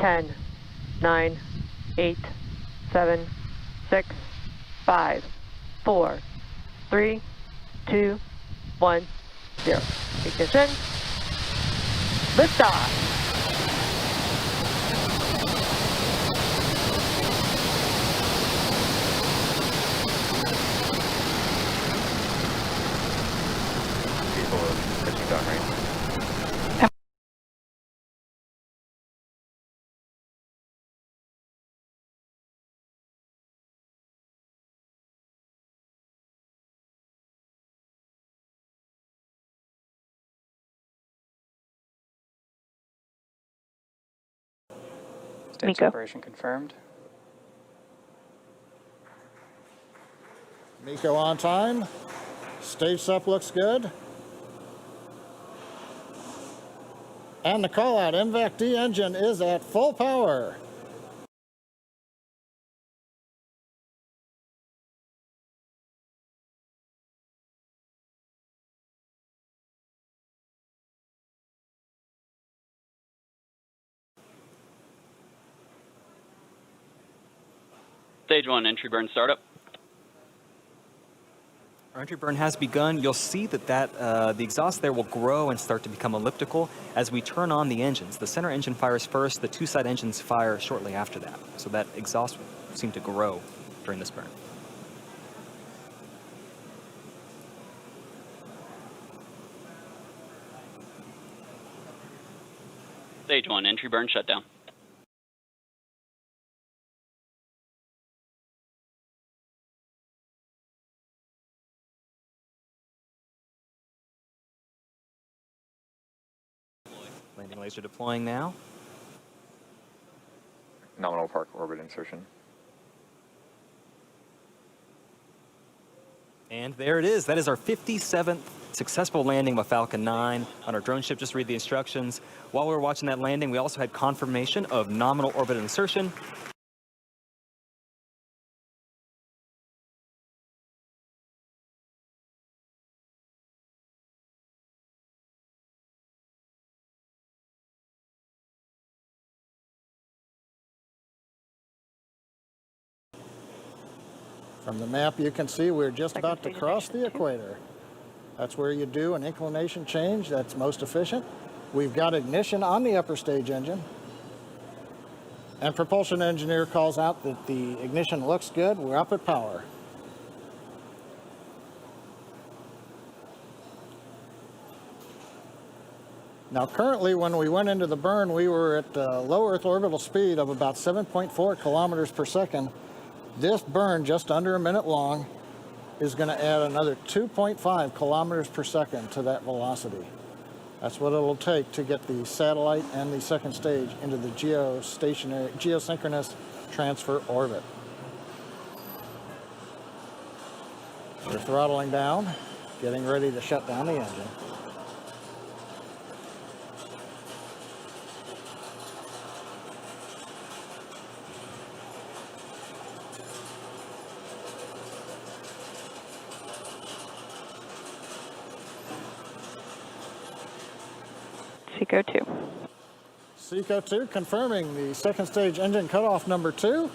10, 9, 8, 7, 6, 5, 4, 3, 2, 1, 0. Ignition. Liftoff. People are pitching down range. Stage separation confirmed. Miko on time. Stage sep looks good. And the call out MVAC D engine is at full power. Stage 1, entry burn startup. Our entry burn has begun. You'll see that, the exhaust there will grow and start to become elliptical as we turn on the engines. The center engine fires first, the two side engines fire shortly after that. So that exhaust will seem to grow during this burn. Stage 1, entry burn shutdown. Landing laser deploying now. Nominal park orbit insertion. And there it is. That is our 57th successful landing of a Falcon 9 on our drone ship. Just read the instructions. While we were watching that landing, we also had confirmation of nominal orbit insertion. From the map, you can see we're just about to cross the equator. That's where you do an inclination change that's most efficient. We've got ignition on the upper stage engine. And propulsion engineer calls out that the ignition looks good. We're up at power. Now, currently, when we went into the burn, we were at low Earth orbital speed of about 7.4 kilometers per second. This burn, just under a minute long, is going to add another 2.5 kilometers per second to that velocity. That's what it'll take to get the satellite and the second stage into the geosynchronous transfer orbit. We're throttling down, getting ready to shut down the engine. Seco 2. Seco 2 confirming the second stage engine cutoff number 2.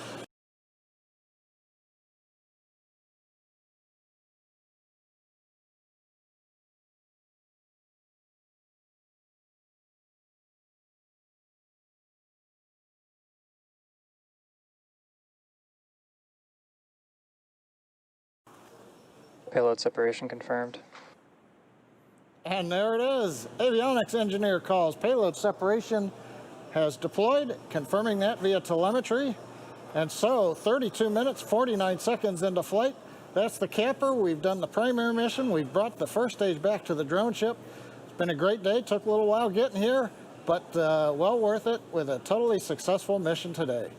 Payload separation confirmed. And there it is. Avionics engineer calls payload separation has deployed, confirming that via telemetry. And so 32 minutes, 49 seconds into flight. That's the capper. We've done the primary mission. We've brought the first stage back to the drone ship. It's been a great day. Took a little while getting here, but well worth it with a totally successful mission today.